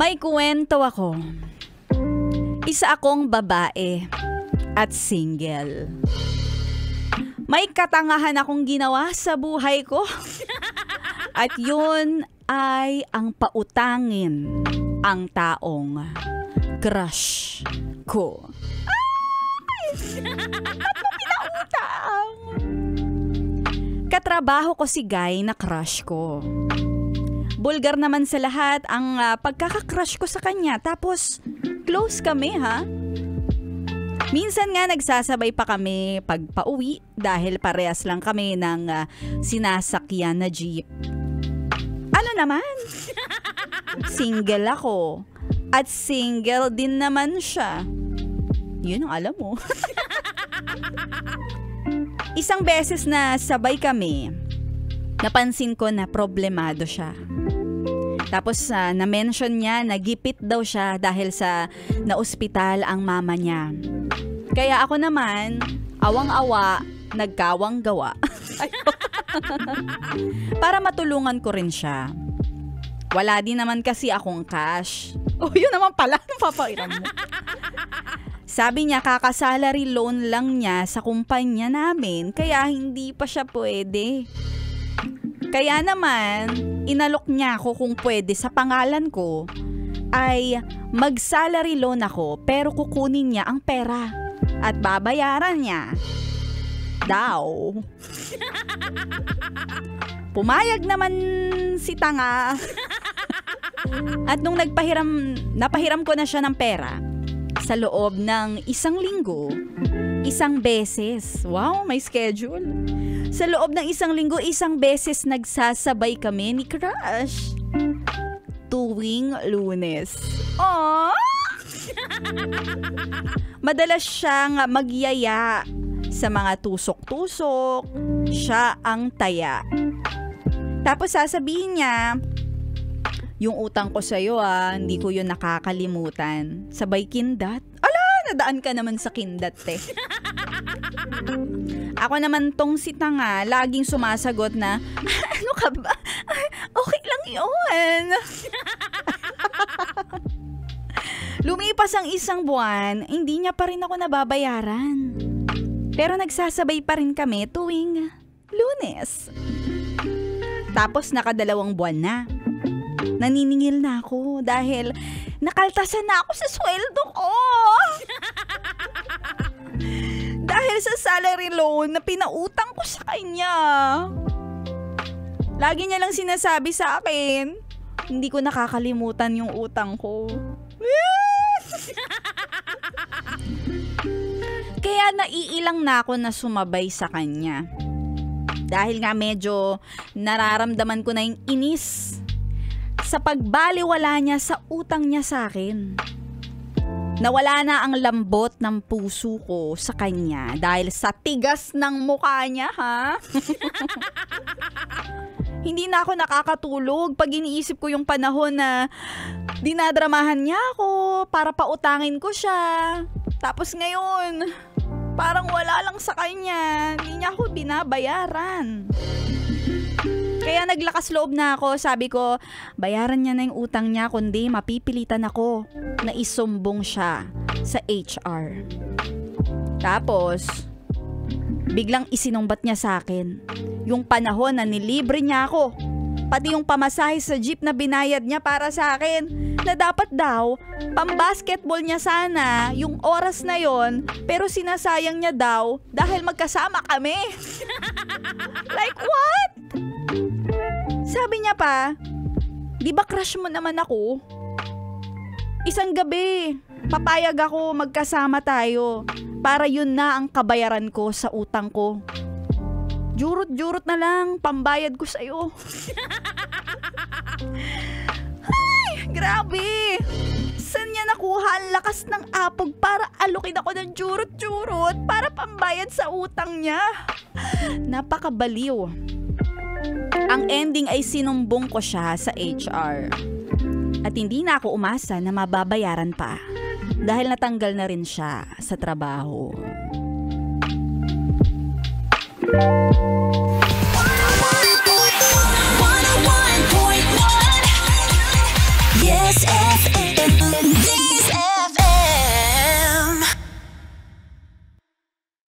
May kwento ako. Isa akong babae at single. May katangahan akong ginawa sa buhay ko. At yun ay ang pautangin ang taong crush ko. Ay! Ba't mo pinautang? Katrabaho ko si Guy na crush ko. Bulgar naman sa lahat ang pagkaka-crush ko sa kanya. Tapos, close kami ha. Minsan nga nagsasabay pa kami pag pauwi dahil parehas lang kami ng sinasakyan na jeep. Ano naman? Single ako. At single din naman siya. Yun ang alam mo. Isang beses na sabay kami, napansin ko na problemado siya. Tapos na-mention niya na gipit daw siya dahil sa na-ospital ang mama niya. Kaya ako naman, awang-awa, nagkawang gawa. Para matulungan ko rin siya. Wala din naman kasi akong cash. Oh, yun naman pala, papairam mo. Sabi niya kaka-salary loan lang niya sa kumpanya namin, kaya hindi pa siya pwede. Kaya naman, inalok niya ako kung pwede sa pangalan ko ay mag-salary loan ako pero kukunin niya ang pera at babayaran niya daw. Pumayag naman si tanga. At nung napahiram ko na siya ng pera sa loob ng 1 linggo, 1 beses. Wow, may schedule. Sa loob ng 1 linggo, 1 beses nagsasabay kami ni Crush. Tuwing Lunes. Aww! Madalas siyang magyaya sa mga tusok-tusok. Siya ang taya. Tapos sasabihin niya, yung utang ko sa'yo hindi ko yun nakakalimutan. Sabay kindat. Ala, nadaan ka naman sa kindat Ako naman tong si tanga, laging sumasagot na, ano ka ba? Okay lang yun. Lumipas ang 1 buwan, hindi niya pa rin ako nababayaran. Pero nagsasabay pa rin kami tuwing Lunes. Tapos 2 buwan na. Naniningil na ako dahil nakaltasan na ako sa sweldo ko. Dahil sa salary loan na pinautang ko sa kanya. Lagi niya lang sinasabi sa akin, hindi ko nakakalimutan yung utang ko. Kaya naiilang na ako na sumabay sa kanya. Dahil nga medyo nararamdaman ko na yung inis sa pagbaliwala niya sa utang niya sa akin. Nawala na ang lambot ng puso ko sa kanya dahil sa tigas ng mukha niya, ha? Hindi na ako nakakatulog pag iniisip ko yung panahon na dinadramahan niya ako para pautangin ko siya. Tapos ngayon, parang wala lang sa kanya. Hindi niya ako binabayaran. Kaya naglakas loob na ako. Sabi ko, bayaran niya na yung utang niya kundi mapipilitan ako na isumbong siya sa HR. Tapos, biglang isinumbat niya sa akin yung panahon na nilibre niya ako. Pati yung pamasahe sa jeep na binayad niya para sa akin na dapat daw, pambasketball niya sana yung oras na yon pero sinasayang niya daw dahil magkasama kami. Like what? Sabi niya pa, di ba crush mo naman ako? Isang gabi, papayag ako magkasama tayo para yun na ang kabayaran ko sa utang ko. Jurot-jurot na lang, pambayad ko sa'yo. Ay, grabe! Saan niya nakuha ang lakas ng apog para alukin ako ng jurot-jurot para pambayad sa utang niya? Napakabaliw. Ang ending ay sinumbong ko siya sa HR. At hindi na ako umasa na mababayaran pa dahil natanggal na rin siya sa trabaho.